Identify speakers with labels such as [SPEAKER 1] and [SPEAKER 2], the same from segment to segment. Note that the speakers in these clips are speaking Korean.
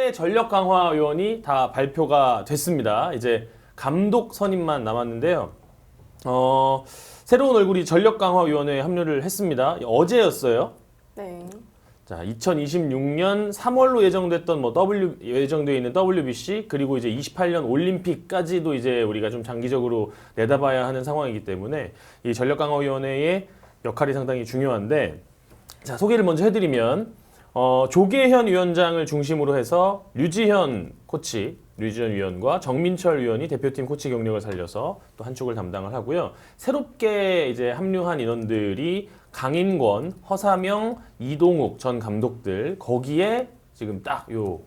[SPEAKER 1] 새 전력 강화 요원이 다 발표가 됐습니다. 이제 감독 선임만 남았는데요. 새로운 얼굴이 전력 강화 위원회에 합류를 했습니다. 어제였어요.
[SPEAKER 2] 네.
[SPEAKER 1] 자, 2026년 3월로 예정됐던 예정되어 있는 WBC 그리고 이제 28년 올림픽까지도 이제 우리가 좀 장기적으로 내다봐야 하는 상황이기 때문에 이 전력 강화 위원회의 역할이 상당히 중요한데, 자, 소개를 먼저 해드리면 조계현 위원장을 중심으로 해서 류지현 위원과 정민철 위원이 대표팀 코치 경력을 살려서 또 한쪽을 담당을 하고요. 새롭게 이제 합류한 인원들이 강인권, 허사명, 이동욱 전 감독들, 거기에 지금 딱 요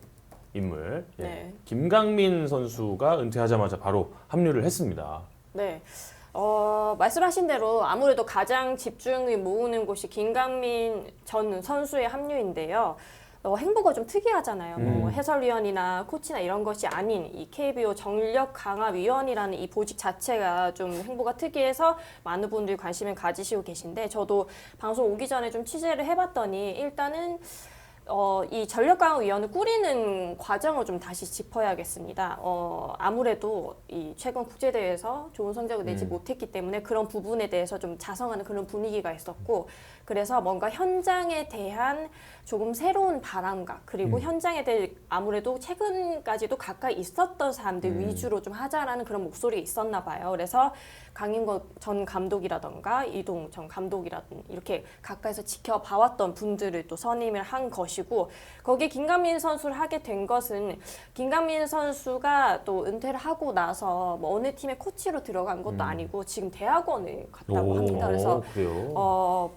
[SPEAKER 1] 인물,
[SPEAKER 2] 네.
[SPEAKER 1] 김강민 선수가 은퇴하자마자 바로 합류를 했습니다.
[SPEAKER 2] 네. 말씀하신 대로 아무래도 가장 집중을 모으는 곳이 김강민 전 선수의 합류인데요. 행보가 좀 특이하잖아요. 뭐 해설위원이나 코치나 이런 것이 아닌 이 KBO 전력 강화 위원이라는 이 보직 자체가 좀 행보가 특이해서 많은 분들이 관심을 가지시고 계신데, 저도 방송 오기 전에 좀 취재를 해봤더니 일단은 이 전력강화위원을 꾸리는 과정을 좀 다시 짚어야겠습니다. 아무래도 이 최근 국제대회에서 좋은 성적을 내지 못했기 때문에 그런 부분에 대해서 좀 자성하는 그런 분위기가 있었고, 그래서 뭔가 현장에 대한 조금 새로운 바람과, 그리고 현장에 대해 아무래도 최근까지도 가까이 있었던 사람들 위주로 좀 하자라는 그런 목소리가 있었나 봐요. 그래서 강인권 전 감독이라던가 이동 전 감독이라든가 이렇게 가까이서 지켜봐왔던 분들을 또 선임을 한 것이고, 거기에 김강민 선수를 하게 된 것은 김강민 선수가 또 은퇴를 하고 나서 뭐 어느 팀의 코치로 들어간 것도 아니고 지금 대학원을 갔다고 합니다. 그래서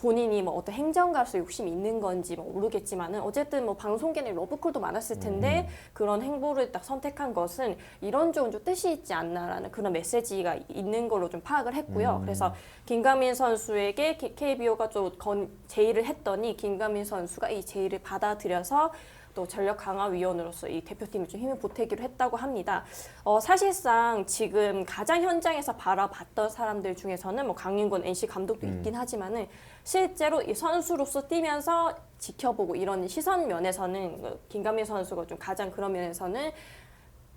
[SPEAKER 2] 본인이 뭐 어떤 행정가로서 욕심이 있는 건지 뭐 모르겠지만은 어쨌든 뭐 방송계는 러브콜도 많았을 텐데 그런 행보를 딱 선택한 것은 이런 좀 뜻이 있지 않나라는 그런 메시지가 있는 걸로 좀 파악을 했고요. 그래서 김강민 선수에게 KBO가 좀 제의를 했더니 김강민 선수가 이 제의를 받아들여서 또 전력 강화 위원으로서 이 대표팀에 좀 힘을 보태기로 했다고 합니다. 사실상 지금 가장 현장에서 바라봤던 사람들 중에서는 뭐 강인권 NC 감독도 있긴 하지만은 실제로 이 선수로서 뛰면서 지켜보고 이런 시선 면에서는 김강민 선수가 좀 가장 그런 면에서는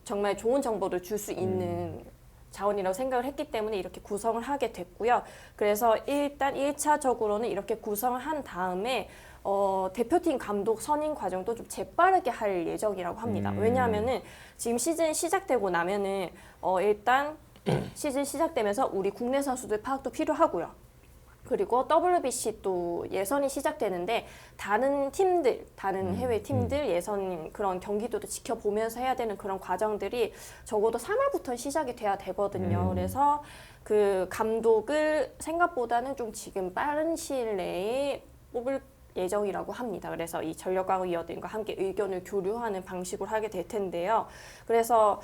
[SPEAKER 2] 정말 좋은 정보를 줄 수 있는 자원이라고 생각을 했기 때문에 이렇게 구성을 하게 됐고요. 그래서 일단 1차적으로는 이렇게 구성을 한 다음에 대표팀 감독 선임 과정도 좀 재빠르게 할 예정이라고 합니다. 왜냐하면은 지금 시즌 시작되고 나면은 일단 시즌 시작되면서 우리 국내 선수들 파악도 필요하고요. 그리고 WBC 또 예선이 시작되는데 다른 해외 팀들 예선 그런 경기도도 지켜보면서 해야 되는 그런 과정들이 적어도 3월부터 시작이 돼야 되거든요. 그래서 그 감독을 생각보다는 좀 지금 빠른 시일 내에 뽑을 예정이라고 합니다. 그래서 이 전력강화위원들과 함께 의견을 교류하는 방식으로 하게 될 텐데요. 그래서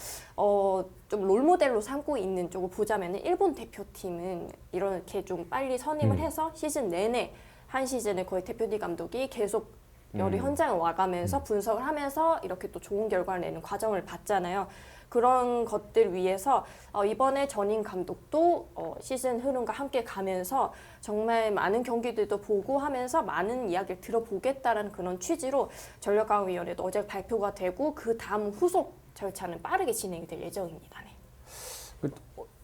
[SPEAKER 2] 좀 롤모델로 삼고 있는 쪽을 보자면 일본 대표팀은 이렇게 좀 빨리 선임을 해서 시즌 내내 한 시즌을 거의 대표팀 감독이 계속 여러 현장을 와가면서 분석을 하면서 이렇게 또 좋은 결과를 내는 과정을 봤잖아요. 그런 것들 위해서 이번에 전임 감독도 시즌 흐름과 함께 가면서 정말 많은 경기들도 보고 하면서 많은 이야기를 들어보겠다라는 그런 취지로 전력강화위원회도 어제 발표가 되고 그 다음 후속 절차는 빠르게 진행이 될 예정입니다. 네.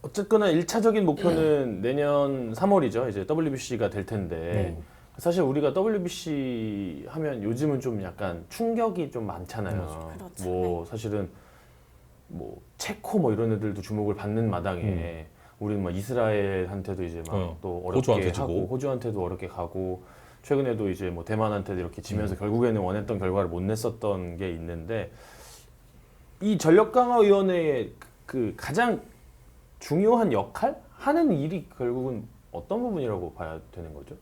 [SPEAKER 1] 어쨌거나 1차적인 목표는 내년 3월이죠. 이제 WBC가 될 텐데.
[SPEAKER 2] 네.
[SPEAKER 1] 사실 우리가 WBC 하면 요즘은 좀 약간 충격이 좀 많잖아요.
[SPEAKER 2] 그렇죠.
[SPEAKER 1] 뭐 사실은 뭐 체코 뭐 이런 애들도 주목을 받는 마당에 우리는 막 이스라엘한테도 이제 막 또 어렵게
[SPEAKER 3] 호주한테
[SPEAKER 1] 하고
[SPEAKER 3] 지고.
[SPEAKER 1] 호주한테도 어렵게 가고 최근에도 이제 뭐 대만한테도 이렇게 지면서 결국에는 원했던 결과를 못 냈었던 게 있는데, 이 전력강화위원회의 그 가장 중요한 역할 하는 일이 결국은 어떤 부분이라고 봐야 되는 거죠?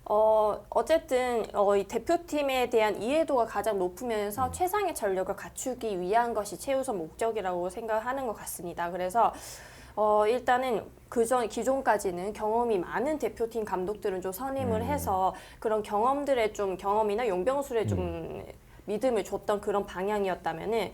[SPEAKER 2] 어쨌든 이 대표팀에 대한 이해도가 가장 높으면서 최상의 전력을 갖추기 위한 것이 최우선 목적이라고 생각하는 것 같습니다. 그래서 일단은 기존까지는 경험이 많은 대표팀 감독들은 좀 선임을 해서 그런 경험이나 용병술에 좀 믿음을 줬던 그런 방향이었다면은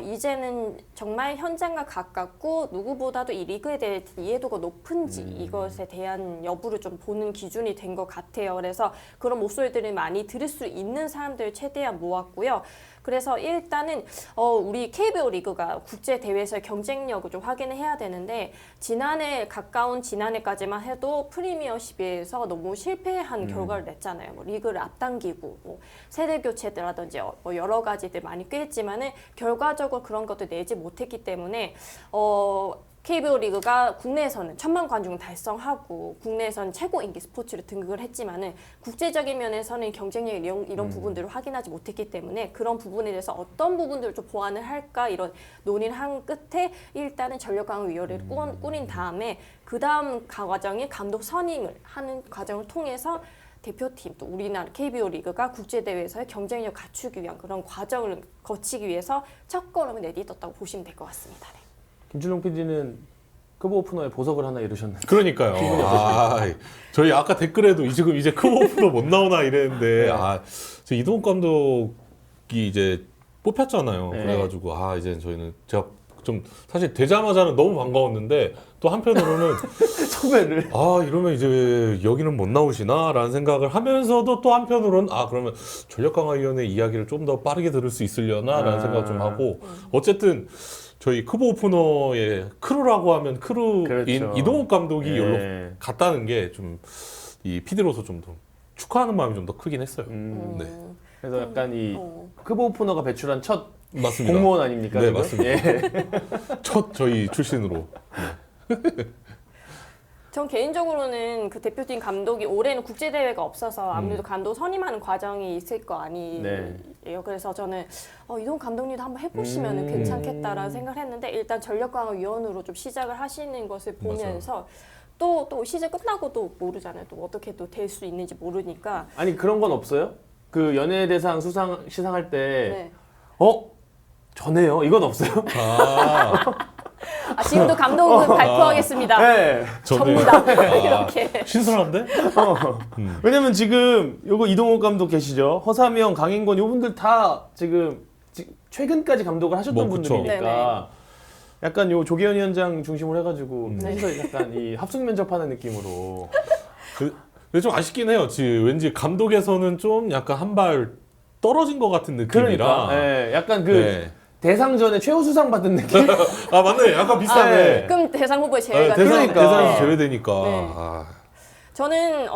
[SPEAKER 2] 이제는 정말 현장과 가깝고 누구보다도 이 리그에 대해 이해도가 높은지 이것에 대한 여부를 좀 보는 기준이 된 것 같아요. 그래서 그런 목소리들을 많이 들을 수 있는 사람들을 최대한 모았고요. 그래서 일단은 우리 KBO 리그가 국제 대회에서의 경쟁력을 좀 확인을 해야 되는데 가까운 지난해까지만 해도 프리미어십에서 너무 실패한 결과를 냈잖아요. 뭐 리그를 앞당기고 뭐 세대 교체라든지 뭐 여러 가지들 많이 꾀했지만은 결과적으로 그런 것도 내지 못했기 때문에 KBO 리그가 국내에서는 1,000만 관중을 달성하고 국내에서는 최고 인기 스포츠로 등극을 했지만은 국제적인 면에서는 경쟁력 이런 부분들을 확인하지 못했기 때문에 그런 부분에 대해서 어떤 부분들을 좀 보완을 할까 이런 논의를 한 끝에 일단은 전력강화위원회를 꾸린 다음에 그 다음 과정이 감독 선임을 하는 과정을 통해서 대표팀 또 우리나라 KBO 리그가 국제대회에서의 경쟁력 갖추기 위한 그런 과정을 거치기 위해서 첫걸음을 내딛었다고 보시면 될 것 같습니다. 네.
[SPEAKER 1] 김준용 PD는 크보 오프너에 보석을 하나 이루셨는데.
[SPEAKER 3] 그러니까요. 저희 아까 댓글에도 지금 이제 크보 오프너 못 나오나 이랬는데,
[SPEAKER 1] 네.
[SPEAKER 3] 저 이동욱 감독이 이제 뽑혔잖아요.
[SPEAKER 1] 네.
[SPEAKER 3] 그래가지고, 이제 저희는 제가 좀 사실 되자마자는 너무 반가웠는데, 또 한편으로는,
[SPEAKER 1] 섭외를.
[SPEAKER 3] 이러면 이제 여기는 못 나오시나? 라는 생각을 하면서도 또 한편으로는, 그러면 전력강화위원회 이야기를 좀 더 빠르게 들을 수 있으려나? 라는 생각을 좀 하고, 어쨌든, 저희 크보 오프너의 크루라고 하면 크루인
[SPEAKER 1] 그렇죠.
[SPEAKER 3] 이동욱 감독이
[SPEAKER 1] 네.
[SPEAKER 3] 여기로 갔다는 게 좀 이 PD로서 좀 더 축하하는 마음이 좀 더 크긴 했어요. 네.
[SPEAKER 1] 그래서 약간 이 크보 오프너가 배출한 첫
[SPEAKER 3] 맞습니다.
[SPEAKER 1] 공무원 아닙니까?
[SPEAKER 3] 네,
[SPEAKER 1] 지금?
[SPEAKER 3] 맞습니다.
[SPEAKER 1] 예.
[SPEAKER 3] 첫 저희 출신으로.
[SPEAKER 2] 전 개인적으로는 그 대표팀 감독이 올해는 국제대회가 없어서 아무래도 감독 선임하는 과정이 있을 거 아니에요.
[SPEAKER 1] 네.
[SPEAKER 2] 그래서 저는 이동 감독님도 한번 해보시면 괜찮겠다라는 생각을 했는데 일단 전력강화위원으로 좀 시작을 하시는 것을 보면서 또 시즌 끝나고도 모르잖아요. 또 어떻게 또 될 수 있는지 모르니까.
[SPEAKER 1] 아니 그런 건 없어요? 그 연예대상 시상할 때
[SPEAKER 2] 네.
[SPEAKER 1] 전에요? 이건 없어요?
[SPEAKER 2] 지금도 감독은 발표하겠습니다.
[SPEAKER 1] 네.
[SPEAKER 2] 접니다. 이렇게.
[SPEAKER 3] 신선한데?
[SPEAKER 1] 왜냐면 지금 요거 이동욱 감독 계시죠? 허삼영, 강인권 이분들 다 지금 최근까지 감독을 하셨던
[SPEAKER 3] 뭐, 그쵸.
[SPEAKER 1] 분들이니까 약간 요 조계현 위원장 중심으로 해가지고
[SPEAKER 2] 네.
[SPEAKER 1] 해서 약간 이 합숙 면접하는 느낌으로.
[SPEAKER 3] 근데 좀 아쉽긴 해요. 왠지 감독에서는 좀 약간 한 발 떨어진 것 같은 느낌이라.
[SPEAKER 1] 그러니까 약간 그
[SPEAKER 3] 네.
[SPEAKER 1] 대상전에 최우수상 받은 느낌.
[SPEAKER 3] 맞네. 약간 비슷하네.
[SPEAKER 1] 네.
[SPEAKER 2] 그럼 대상 후보에 제외가
[SPEAKER 1] 그러니까.
[SPEAKER 3] 대상에서
[SPEAKER 2] 네.
[SPEAKER 3] 제외되니까.
[SPEAKER 2] 네. 저는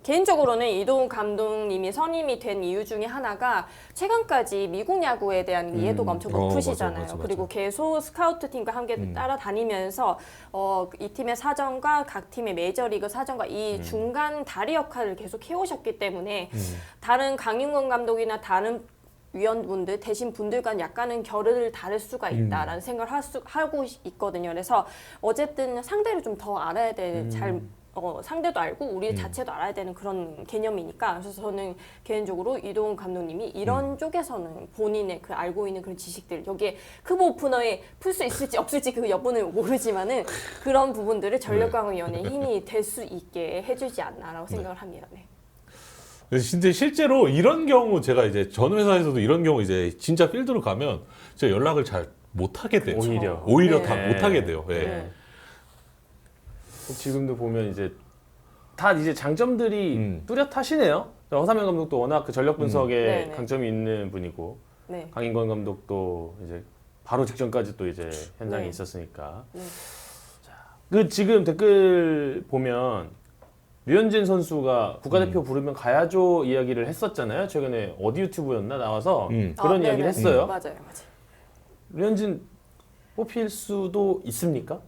[SPEAKER 2] 개인적으로는 이동욱 감독님이 선임이 된 이유 중에 하나가 최근까지 미국 야구에 대한 이해도가 엄청 높으시잖아요.
[SPEAKER 3] 맞아.
[SPEAKER 2] 그리고 계속 스카우트 팀과 함께 따라다니면서 이 팀의 사정과 각 팀의 메이저리그 사정과 이 중간 다리 역할을 계속 해오셨기 때문에 다른 강윤건 감독이나 다른 위원분들 대신 분들과는 약간은 결을 다를 수가 있다라는 생각을 하고 있거든요. 그래서 어쨌든 상대를 좀 더 알아야 돼. 상대도 알고 우리 자체도 알아야 되는 그런 개념이니까 그래서 저는 개인적으로 이동훈 감독님이 이런 쪽에서는 본인의 그 알고 있는 그런 지식들 여기에 크보 오프너에 풀 수 있을지 없을지 그 여부는 모르지만은 그런 부분들을 전력강화위원회의 힘이 될 수 있게 해주지 않나라고 생각을 합니다. 네.
[SPEAKER 3] 근데 실제로 이런 경우 제가 이제 전 회사에서도 이런 경우 이제 진짜 필드로 가면 제가 연락을 잘 못하게 돼요. 오히려
[SPEAKER 2] 네.
[SPEAKER 3] 다 못하게 돼요. 예.
[SPEAKER 2] 네.
[SPEAKER 1] 지금도 보면 이제 다 이제 장점들이 뚜렷하시네요. 허삼영 감독도 워낙 그 전력 분석에 강점이 있는 분이고
[SPEAKER 2] 네.
[SPEAKER 1] 강인권 감독도 이제 바로 직전까지 또 이제 현장에
[SPEAKER 2] 네.
[SPEAKER 1] 있었으니까.
[SPEAKER 2] 네.
[SPEAKER 1] 자, 그 지금 댓글 보면 류현진 선수가 국가대표 부르면 가야죠 이야기를 했었잖아요. 최근에 어디 유튜브였나 나와서 그런 이야기를 했어요.
[SPEAKER 2] 맞아요.
[SPEAKER 1] 류현진 뽑힐 수도 있습니까?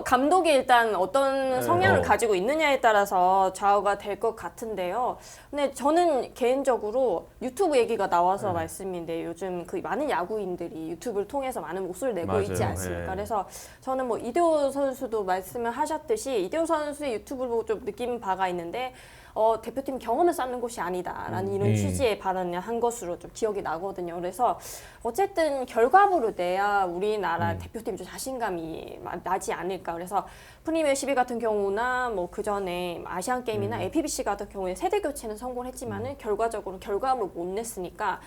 [SPEAKER 2] 감독이 일단 어떤 성향을 가지고 있느냐에 따라서 좌우가 될 것 같은데요. 근데 저는 개인적으로 유튜브 얘기가 나와서 말씀인데 요즘 그 많은 야구인들이 유튜브를 통해서 많은 목소리를 내고
[SPEAKER 1] 맞아요.
[SPEAKER 2] 있지 않습니까?
[SPEAKER 1] 네.
[SPEAKER 2] 그래서 저는 뭐 이대호 선수도 말씀을 하셨듯이 이대호 선수의 유튜브를 보고 좀 느낀 바가 있는데 대표팀 경험을 쌓는 곳이 아니다라는 이런 취지의 발언을 한 것으로 좀 기억이 나거든요. 그래서 어쨌든 결과물을 내야 우리나라 대표팀이 좀 자신감이 나지 않을까. 그래서 프리미어 12 같은 경우나 뭐 그 전에 아시안 게임이나 APBC 같은 경우에 세대 교체는 성공했지만은 결과적으로 결과물 못 냈으니까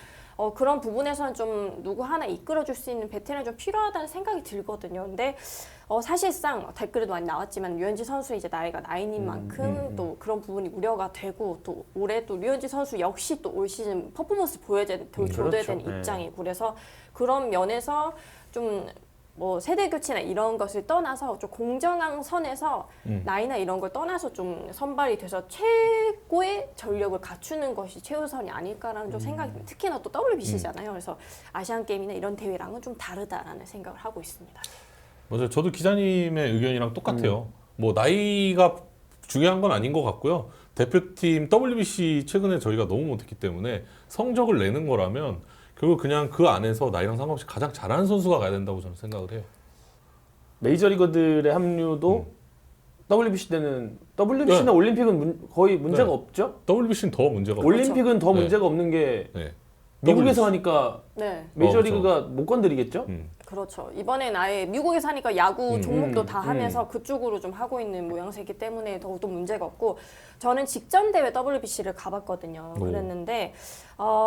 [SPEAKER 2] 그런 부분에서는 좀 누구 하나 이끌어줄 수 있는 베테랑이 좀 필요하다는 생각이 들거든요. 근데 사실상 댓글에도 많이 나왔지만 류현진 선수 이제 나이가 나이인 만큼 또 그런 부분이 우려가 되고 또 올해 또 류현진 선수 역시 또 올 시즌 퍼포먼스 보여줘야
[SPEAKER 1] 그렇죠.
[SPEAKER 2] 되는 입장이고 그래서 그런 면에서 좀 뭐 세대 교체나 이런 것을 떠나서 좀 공정한 선에서 나이나 이런 걸 떠나서 좀 선발이 돼서 최고의 전력을 갖추는 것이 최우선이 아닐까라는 좀 생각이 특히나 또 WBC잖아요. 그래서 아시안 게임이나 이런 대회랑은 좀 다르다라는 생각을 하고 있습니다.
[SPEAKER 3] 맞아요. 저도 기자님의 의견이랑 똑같아요. 뭐 나이가 중요한 건 아닌 것 같고요. 대표팀 WBC 최근에 저희가 너무 못했기 때문에 성적을 내는 거라면 결국 그냥 그 안에서 나이랑 상관없이 가장 잘하는 선수가 가야 된다고 저는 생각을 해요.
[SPEAKER 1] 메이저리거들의 합류도 WBC 때는 WBC나
[SPEAKER 3] 네.
[SPEAKER 1] 올림픽은 거의 문제가
[SPEAKER 3] 네.
[SPEAKER 1] 없죠?
[SPEAKER 3] WBC는 더 문제가 없어요.
[SPEAKER 1] 올림픽은 더
[SPEAKER 3] 네.
[SPEAKER 1] 문제가 없는 게
[SPEAKER 3] 네.
[SPEAKER 1] 미국에서
[SPEAKER 3] WBC.
[SPEAKER 1] 하니까
[SPEAKER 2] 네.
[SPEAKER 1] 메이저리그가 못 건드리겠죠?
[SPEAKER 2] 그렇죠. 이번엔 아예 미국에 사니까 야구 종목도 다
[SPEAKER 1] 음.
[SPEAKER 2] 하면서 그쪽으로 좀 하고 있는 모양새이기 때문에 더욱더 문제가 없고 저는 직전 대회 WBC를 가봤거든요.
[SPEAKER 3] 오.
[SPEAKER 2] 그랬는데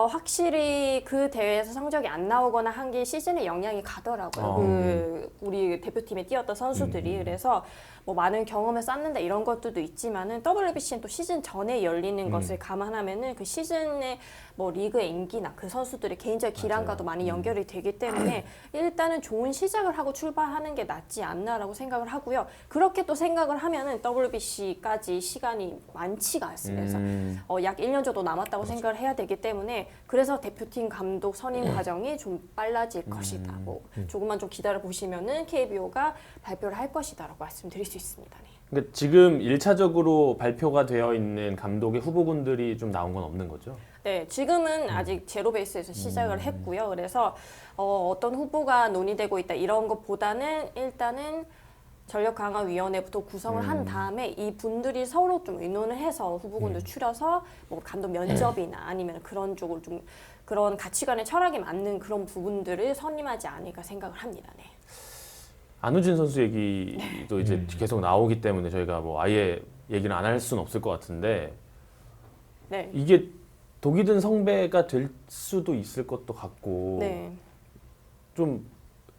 [SPEAKER 2] 확실히 그 대회에서 성적이 안 나오거나 한 게 시즌에 영향이 가더라고요. 우리 대표팀에 뛰었던 선수들이 그래서 뭐 많은 경험을 쌓는다 이런 것들도 있지만은 WBC는 또 시즌 전에 열리는 것을 감안하면은 그 시즌의 뭐 리그의 임기나 그 선수들의 개인적 기량과도 많이 연결이 되기 때문에 일단은 좋은 시작을 하고 출발하는 게 낫지 않나라고 생각을 하고요. 그렇게 또 생각을 하면은 WBC까지 시간이 많지가 않습니다. 그래서 약 1년 정도 남았다고 생각을 해야 되기 때문에 그래서 대표팀 감독 선임 과정이 좀 빨라질 것이다. 뭐 조금만 좀 기다려 보시면은 KBO가 발표를 할 것이다라고 말씀드릴 수 있습니다. 네.
[SPEAKER 1] 그러니까 지금 1차적으로 발표가 되어 있는 감독의 후보군들이 좀 나온 건 없는 거죠?
[SPEAKER 2] 네, 지금은 아직 제로 베이스에서 시작을 했고요. 그래서 어떤 후보가 논의되고 있다 이런 것보다는 일단은 전력 강화 위원회부터 구성을 한 다음에 이 분들이 서로 좀 의논을 해서 후보군들 추려서 뭐 감독 면접이나 아니면 그런 쪽으로 좀 그런 가치관의 철학에 맞는 그런 부분들을 선임하지 않을까 생각을 합니다. 네.
[SPEAKER 1] 안우진 선수 얘기도 이제 계속 나오기 때문에 저희가 뭐 아예 얘기를 안 할 수는 없을 것 같은데
[SPEAKER 2] 네.
[SPEAKER 1] 이게 독이 든 성배가 될 수도 있을 것도 같고
[SPEAKER 2] 네.
[SPEAKER 1] 좀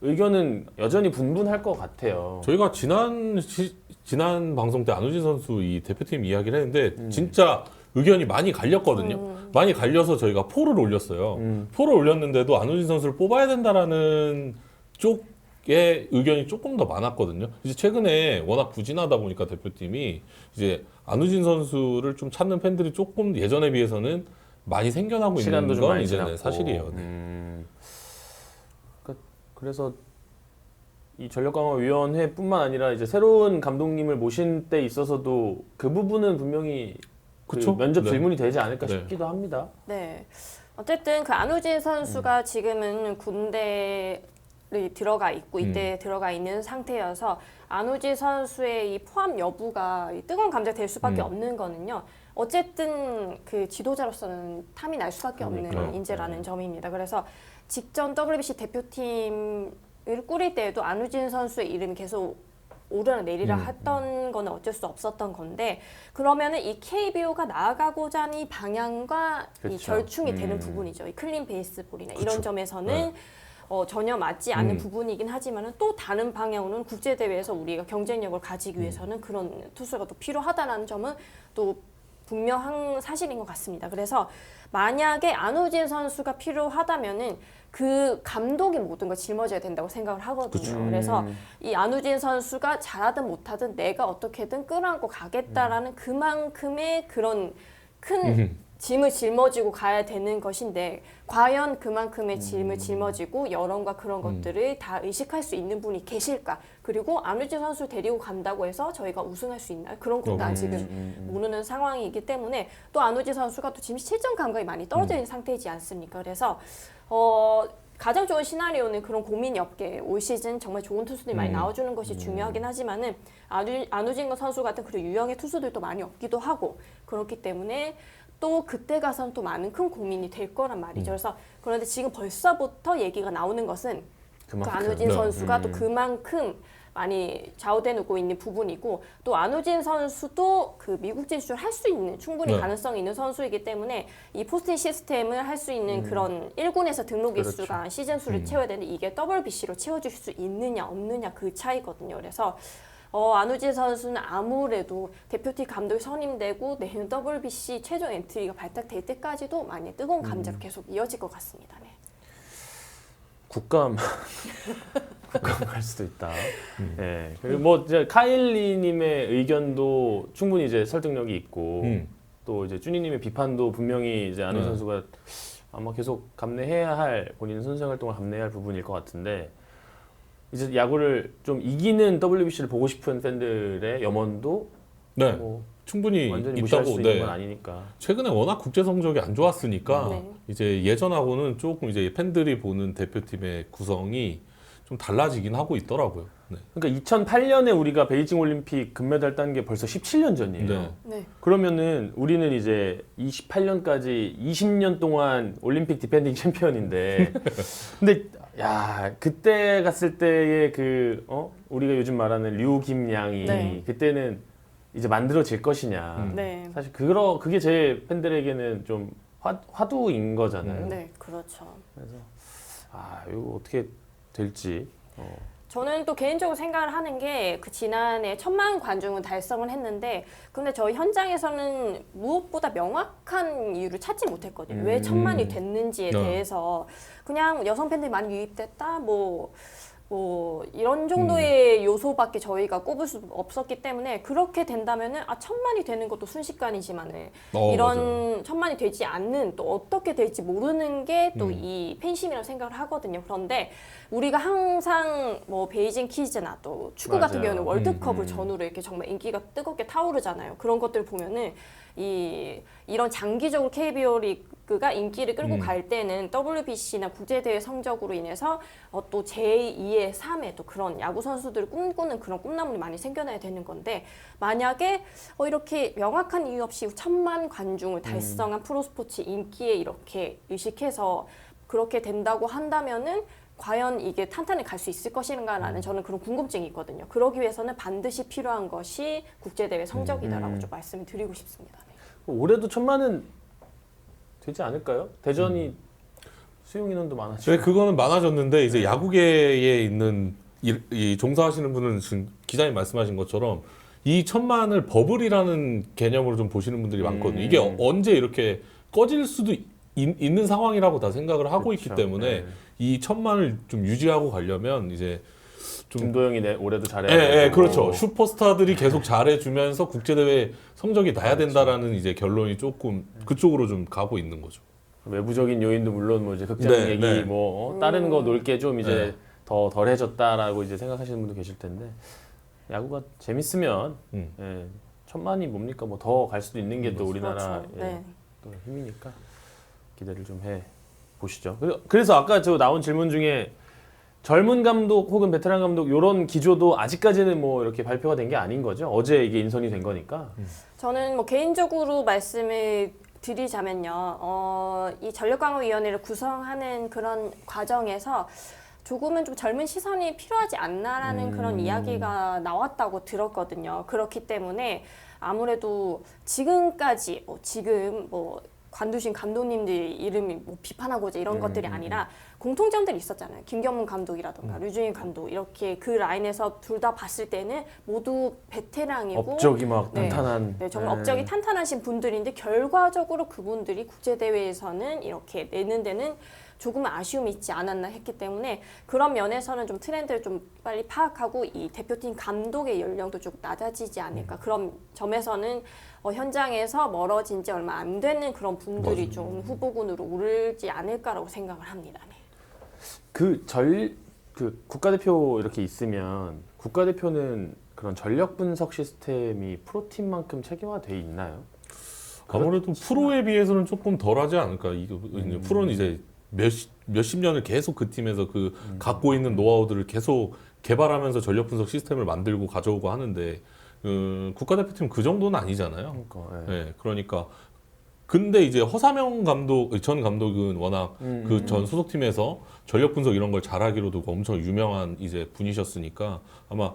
[SPEAKER 1] 의견은 여전히 분분할 것 같아요.
[SPEAKER 3] 저희가 지난 방송 때 안우진 선수 이 대표팀 이야기를 했는데 진짜 의견이 많이 갈렸거든요. 많이 갈려서 저희가 폴을 올렸어요. 폴을 올렸는데도 안우진 선수를 뽑아야 된다라는 쪽의 의견이 조금 더 많았거든요. 이제 최근에 워낙 부진하다 보니까 대표팀이 이제 안우진 선수를 좀 찾는 팬들이 조금 예전에 비해서는 많이 생겨나고
[SPEAKER 1] 시간도
[SPEAKER 3] 있는
[SPEAKER 1] 좀
[SPEAKER 3] 건
[SPEAKER 1] 많이
[SPEAKER 3] 이제는
[SPEAKER 1] 지났고.
[SPEAKER 3] 사실이에요. 네.
[SPEAKER 1] 그래서 이 전력강화위원회뿐만 아니라 이제 새로운 감독님을 모신 때 있어서도 그 부분은 분명히 그
[SPEAKER 3] 그쵸?
[SPEAKER 1] 면접
[SPEAKER 3] 네.
[SPEAKER 1] 질문이 되지 않을까
[SPEAKER 3] 네.
[SPEAKER 1] 싶기도 합니다.
[SPEAKER 2] 네. 어쨌든 그 안우진 선수가 지금은 군대를 들어가 있고 이때 들어가 있는 상태여서 안우진 선수의 이 포함 여부가 뜨거운 감자가 될 수밖에 없는 거는요. 어쨌든 그 지도자로서는 탐이 날 수밖에 없는
[SPEAKER 3] 그러니까요.
[SPEAKER 2] 인재라는 점입니다. 그래서 직전 WBC 대표팀을 꾸릴 때에도 안우진 선수의 이름이 계속 오르락 내리락 했던 거는 어쩔 수 없었던 건데 그러면은 이 KBO가 나아가고자 하는 이 방향과 이
[SPEAKER 1] 그쵸.
[SPEAKER 2] 절충이 되는 부분이죠. 이 클린 베이스볼이나 이런
[SPEAKER 3] 그쵸.
[SPEAKER 2] 점에서는
[SPEAKER 3] 네.
[SPEAKER 2] 전혀 맞지 않는 부분이긴 하지만은 또 다른 방향으로는 국제 대회에서 우리가 경쟁력을 가지기 위해서는 그런 투수가 또 필요하다는 점은 또 분명한 사실인 것 같습니다. 그래서 만약에 안우진 선수가 필요하다면은 그 감독이 모든 걸 짊어져야 된다고 생각을 하거든요. 그래서 이 안우진 선수가 잘하든 못하든 내가 어떻게든 끌어안고 가겠다라는 그만큼의 그런 큰 짐을 짊어지고 가야 되는 것인데 과연 그만큼의 짐을 짊어지고 여론과 그런 것들을 다 의식할 수 있는 분이 계실까? 그리고 안우진 선수 데리고 간다고 해서 저희가 우승할 수 있나요? 그런 것도 아직은 모르는 상황이기 때문에 또 안우진 선수가 또 지금 실전 감각이 많이 떨어져 있는 상태이지 않습니까? 그래서 가장 좋은 시나리오는 그런 고민이 없게 올 시즌 정말 좋은 투수들이 많이 나와주는 것이 중요하긴 하지만은 안우진 선수 같은 그런 유형의 투수들도 많이 없기도 하고 그렇기 때문에 또 그때 가서는 또 많은 큰 고민이 될 거란 말이죠. 그래서 그런데 지금 벌써부터 얘기가 나오는 것은 그 안우진
[SPEAKER 3] 네.
[SPEAKER 2] 선수가 또 그만큼 많이 좌우되고 있는 부분이고 또 안우진 선수도 그 미국 진출할 수 있는 충분히
[SPEAKER 3] 네.
[SPEAKER 2] 가능성이 있는 선수이기 때문에 이 포스팅 시스템을 할 수 있는 그런 1군에서 등록
[SPEAKER 1] 그렇죠.
[SPEAKER 2] 일수가 시즌 수를 채워야 되는데 이게 WBC로 채워줄 수 있느냐 없느냐 그 차이거든요. 그래서 안우진 선수는 아무래도 대표팀 감독이 선임되고 내년 WBC 최종 엔트리가 발탁될 때까지도 많이 뜨거운 감자로 계속 이어질 것 같습니다. 네.
[SPEAKER 1] 국감 국감 갈 수도 있다. 예. 그리고 뭐 이제 카일리님의 의견도 충분히 이제 설득력이 있고 또 이제 쭈니님의 비판도 분명히 이제 안우진 선수가 아마 계속 감내해야 할 본인 선수 활동을 감내해야 할 부분일 것 같은데 이제 야구를 좀 이기는 WBC를 보고 싶은 팬들의 염원도
[SPEAKER 3] 네.
[SPEAKER 1] 뭐
[SPEAKER 3] 충분히
[SPEAKER 1] 완전히 무시할 수
[SPEAKER 3] 있다고.
[SPEAKER 1] 있는
[SPEAKER 3] 네.
[SPEAKER 1] 건 아니니까.
[SPEAKER 3] 최근에 워낙 국제 성적이 안 좋았으니까
[SPEAKER 2] 네.
[SPEAKER 3] 이제 예전하고는 조금 이제 팬들이 보는 대표팀의 구성이 좀 달라지긴 하고 있더라고요. 네.
[SPEAKER 1] 그러니까 2008년에 우리가 베이징 올림픽 금메달 딴 게 벌써 17년 전이에요.
[SPEAKER 3] 네.
[SPEAKER 2] 네.
[SPEAKER 1] 그러면은 우리는 이제 28년까지 20년 동안 올림픽 디펜딩 챔피언인데 근데 야 그때 갔을 때의 그 우리가 요즘 말하는 류김양이
[SPEAKER 2] 네.
[SPEAKER 1] 그때는 이제 만들어질 것이냐
[SPEAKER 2] 네.
[SPEAKER 1] 사실 그게 제 팬들에게는 좀 화두인 거잖아요.
[SPEAKER 2] 네, 그렇죠.
[SPEAKER 1] 그래서 이거 어떻게 될지
[SPEAKER 2] 저는 또 개인적으로 생각을 하는 게 그 지난해 1000만 관중은 달성을 했는데 근데 저희 현장에서는 무엇보다 명확한 이유를 찾지 못했거든요. 왜 1000만이 됐는지에 대해서 그냥 여성 팬들이 많이 유입됐다 뭐 이런 정도의 요소밖에 저희가 꼽을 수 없었기 때문에 그렇게 된다면은 1000만이 되는 것도 순식간이지만은 이런
[SPEAKER 3] 맞아요.
[SPEAKER 2] 1000만이 되지 않는 또 어떻게 될지 모르는 게 또 이 팬심이라고 생각을 하거든요. 그런데 우리가 항상 뭐 베이징 퀴즈나 또 축구 같은
[SPEAKER 1] 맞아요.
[SPEAKER 2] 경우는 월드컵을 전후로 이렇게 정말 인기가 뜨겁게 타오르잖아요. 그런 것들 보면은 이런 장기적으로 KBO 리그가 인기를 끌고 갈 때는 WBC나 국제대회 성적으로 인해서 또 제2의 3의 또 그런 야구 선수들을 꿈꾸는 그런 꿈나무를 많이 생겨나야 되는 건데 만약에 이렇게 명확한 이유 없이 1000만 관중을 달성한 프로스포츠 인기에 이렇게 의식해서 그렇게 된다고 한다면은 과연 이게 탄탄히 갈 수 있을 것인가라는 저는 그런 궁금증이 있거든요. 그러기 위해서는 반드시 필요한 것이 국제대회 성적이다라고 좀 말씀을 드리고 싶습니다. 네.
[SPEAKER 1] 올해도 1000만은 되지 않을까요? 대전이 수용 인원도 많아지고.
[SPEAKER 3] 네, 그거는 많아졌는데 이제 야구계에 있는 이 종사하시는 분은 지금 기자님 말씀하신 것처럼 이 1000만을 버블이라는 개념으로 좀 보시는 분들이 많거든요. 이게 언제 이렇게 꺼질 수도 있는 상황이라고 다 생각을 하고 있기 때문에 이 1000만을 좀 유지하고 가려면 이제 좀
[SPEAKER 1] 김도영이 올해도 잘해야
[SPEAKER 3] 예,
[SPEAKER 1] 되고.
[SPEAKER 3] 그렇죠. 슈퍼스타들이 계속 잘해주면서 국제대회 성적이 나야 된다라는 이제 결론이 조금 그쪽으로 좀 가고 있는 거죠.
[SPEAKER 1] 외부적인 요인도 물론 뭐 이제 극장
[SPEAKER 3] 네,
[SPEAKER 1] 얘기
[SPEAKER 3] 네.
[SPEAKER 1] 뭐 다른 거 놀 게 좀 이제
[SPEAKER 3] 네.
[SPEAKER 1] 더 덜해졌다라고 이제 생각하시는 분도 계실 텐데 야구가 재밌으면 1000만이 뭡니까 뭐 더 갈 수도 있는 게 또 우리나라
[SPEAKER 2] 그렇죠. 네.
[SPEAKER 1] 또 힘이니까 기대를 좀 해 보시죠. 그래서 아까 저 나온 질문 중에 젊은 감독 혹은 베테랑 감독 이런 기조도 아직까지는 뭐 이렇게 발표가 된 게 아닌 거죠. 어제 이게 인선이 된 거니까.
[SPEAKER 2] 저는 뭐 개인적으로 말씀을 드리자면요. 이 전력강화위원회를 구성하는 그런 과정에서 조금은 좀 젊은 시선이 필요하지 않나라는 그런 이야기가 나왔다고 들었거든요. 그렇기 때문에 아무래도 지금까지 지금 관두신 감독님들 이름이 비판하고자 이런 것들이 아니라 공통점들이 있었잖아요. 김경문 감독이라던가 류중인 감독 이렇게 그 라인에서 둘 다 봤을 때는 모두 베테랑이고
[SPEAKER 1] 업적이 막
[SPEAKER 2] 네.
[SPEAKER 1] 탄탄한.
[SPEAKER 2] 네, 정말 업적이 탄탄하신 분들인데 결과적으로 그분들이 국제대회에서는 이렇게 내는 데는 조금은 아쉬움이 있지 않았나 했기 때문에 그런 면에서는 좀 트렌드를 좀 빨리 파악하고 이 대표팀 감독의 연령도 좀 낮아지지 않을까. 그런 점에서는 현장에서 멀어진 지 얼마 안 되는 그런 분들이 좀 후보군으로 오르지 않을까라고 생각을 합니다. 네.
[SPEAKER 1] 그 국가대표 이렇게 있으면 국가대표는 그런 전력 분석 시스템이 프로팀만큼 체계화돼 있나요?
[SPEAKER 3] 아무래도 프로에 비해서는 조금 덜하지 않을까. 프로는 이제 몇십 년을 계속 그 팀에서 갖고 있는 노하우들을 계속 개발하면서 전력 분석 시스템을 만들고 가져오고 하는데 국가대표팀 그 정도는 아니잖아요.
[SPEAKER 1] 그러니까,
[SPEAKER 3] 네, 그러니까 근데 이제 허삼영 전 감독은 워낙 그 전 소속팀에서 전력 분석 이런 걸 잘하기로도 엄청 유명한 이제 분이셨으니까 아마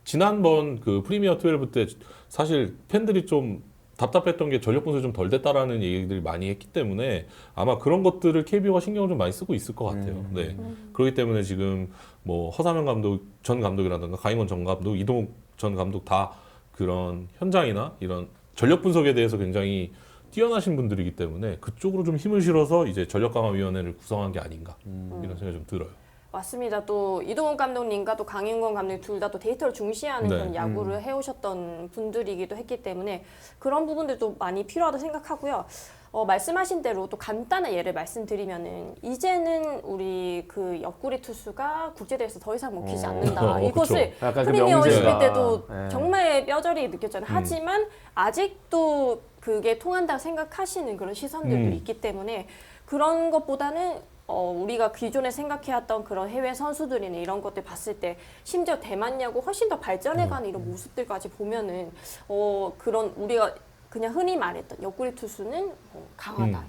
[SPEAKER 3] 지난번 그 프리미어 12 때 사실 팬들이 좀 답답했던 게 전력 분석이 좀 덜 됐다라는 얘기들이 많이 했기 때문에 아마 그런 것들을 KBO가 신경을 좀 많이 쓰고 있을 것 같아요. 네. 그렇기 때문에 지금 뭐 허삼영 전 감독이라든가 강인권 전 감독, 이동욱 전 감독 다 그런 현장이나 이런 전력 분석에 대해서 굉장히 뛰어나신 분들이기 때문에 그쪽으로 좀 힘을 실어서 이제 전력강화위원회를 구성한 게 아닌가 이런 생각이 좀 들어요.
[SPEAKER 2] 맞습니다. 또 이동훈 감독님과 또 강인권 감독님 둘 다 또 데이터를 중시하는
[SPEAKER 3] 네.
[SPEAKER 2] 그런 야구를 해오셨던 분들이기도 했기 때문에 그런 부분들도 많이 필요하다고 생각하고요. 말씀하신 대로 또 간단한 예를 말씀드리면은 이제는 우리 그 옆구리 투수가 국제대회에서 더 이상 먹히지 않는다. 이것을
[SPEAKER 1] 그쵸. 약간 그
[SPEAKER 2] 프리미어
[SPEAKER 1] 명제가.
[SPEAKER 2] 11 때도
[SPEAKER 1] 네.
[SPEAKER 2] 정말 뼈저리게 느꼈잖아요. 하지만 아직도 그게 통한다고 생각하시는 그런 시선들도 있기 때문에 그런 것보다는 우리가 기존에 생각해왔던 그런 해외 선수들이나 이런 것들 봤을 때 심지어 대만 야구 훨씬 더 발전해가는 이런 모습들까지 보면은 그런 우리가 그냥 흔히 말했던 옆구리 투수는 강하다,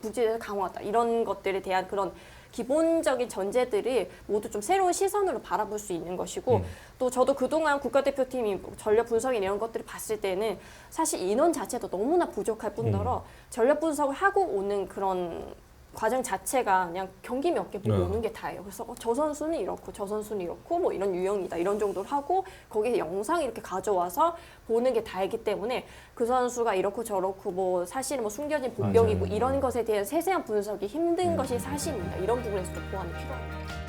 [SPEAKER 2] 국제대회에서 강하다 이런 것들에 대한 그런 기본적인 전제들이 모두 좀 새로운 시선으로 바라볼 수 있는 것이고 또 저도 그동안 국가대표팀이 전력 분석이나 이런 것들을 봤을 때는 사실 인원 자체도 너무나 부족할 뿐더러 전력 분석을 하고 오는 그런 과정 자체가 그냥 경기 몇 개 보고 오는 게 다예요. 그래서 저 선수는 이렇고 저 선수는 이렇고 뭐 이런 유형이다 이런 정도로 하고 거기에 영상 이렇게 가져와서 보는 게 다이기 때문에 그 선수가 이렇고 저렇고 뭐 사실은 뭐 숨겨진 본병이고 이런 것에 대한 세세한 분석이 힘든 것이 사실입니다. 이런 부분에서 좀 보완이 필요합니다.